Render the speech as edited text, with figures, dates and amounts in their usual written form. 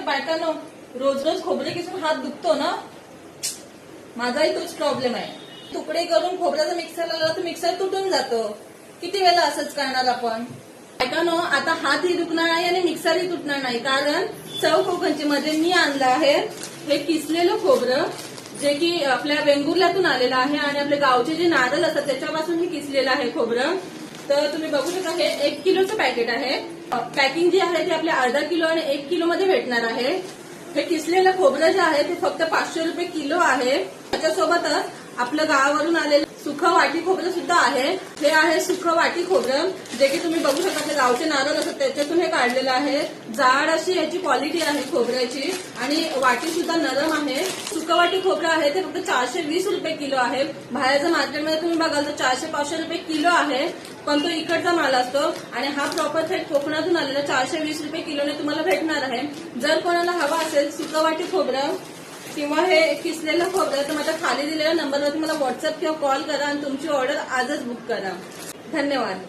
बायकांनो, रोज रोज खोबरे किसून हात दुखतो ना, माझाही तोच प्रॉब्लेम आहे. तुकडे करून खोबऱ्याचा मिक्सरला लावला तर मिक्सर तुटून जातो. किती वेळा असंच करणार आपण. बायकांनो, आता हातही दुखणार नाही आणि मिक्सरही तुटणार नाही, कारण चव कोकणची मध्ये मी आणलं आहे हे किसलेलं खोबरं, जे की आपल्या वेंगुर्ल्यातून आलेलं आहे आणि आपल्या गावचे जे नारळ असतात त्याच्यापासून हे किसलेलं आहे खोबरं. तर तुम्ही बघू शकता हे 1 किलोचं पॅकेट आहे. पॅकिंग जी आहे ती आपल्या अर्धा किलो आणि 1 किलो मध्ये भेटणार आहे. हे किसलेलं खोबरं जे आहे ते फक्त 500 रुपये किलो आहे. त्याच्यासोबतच आपलं गावावरून आलेलं सुखं वाटी खोबरं सुद्धा आहे. हे आहे सुखं वाटी खोबरं, जे की तुम्ही बघू शकता आपल्या गावचे नारळ असतात त्याच्यातून हे काढलेलं आहे. जाड अशी याची क्वालिटी आहे खोबऱ्याची आणि वाटी सुद्धा नरम आहे. सुखं वाटी खोबरं आहे ते फक्त 420 रुपये किलो आहे. बाहेरच्या मार्केटमध्ये तुम्ही बघाल तर 400-500 रुपये किलो आहे, पण तो इकडचा माल असतो आणि हा प्रॉपर थेट कोकणातून आलेला 420 रुपये किलोने तुम्हाला भेटणार आहे. जर कोणाला हवा असेल सुखं वाटी खोबरं किंवा हे किसलेलं खोबरं तर माझ्या खाली दिलेल्या नंबरवरती मला व्हॉट्सअप किंवा कॉल करा आणि तुमची ऑर्डर आजच बुक करा. धन्यवाद.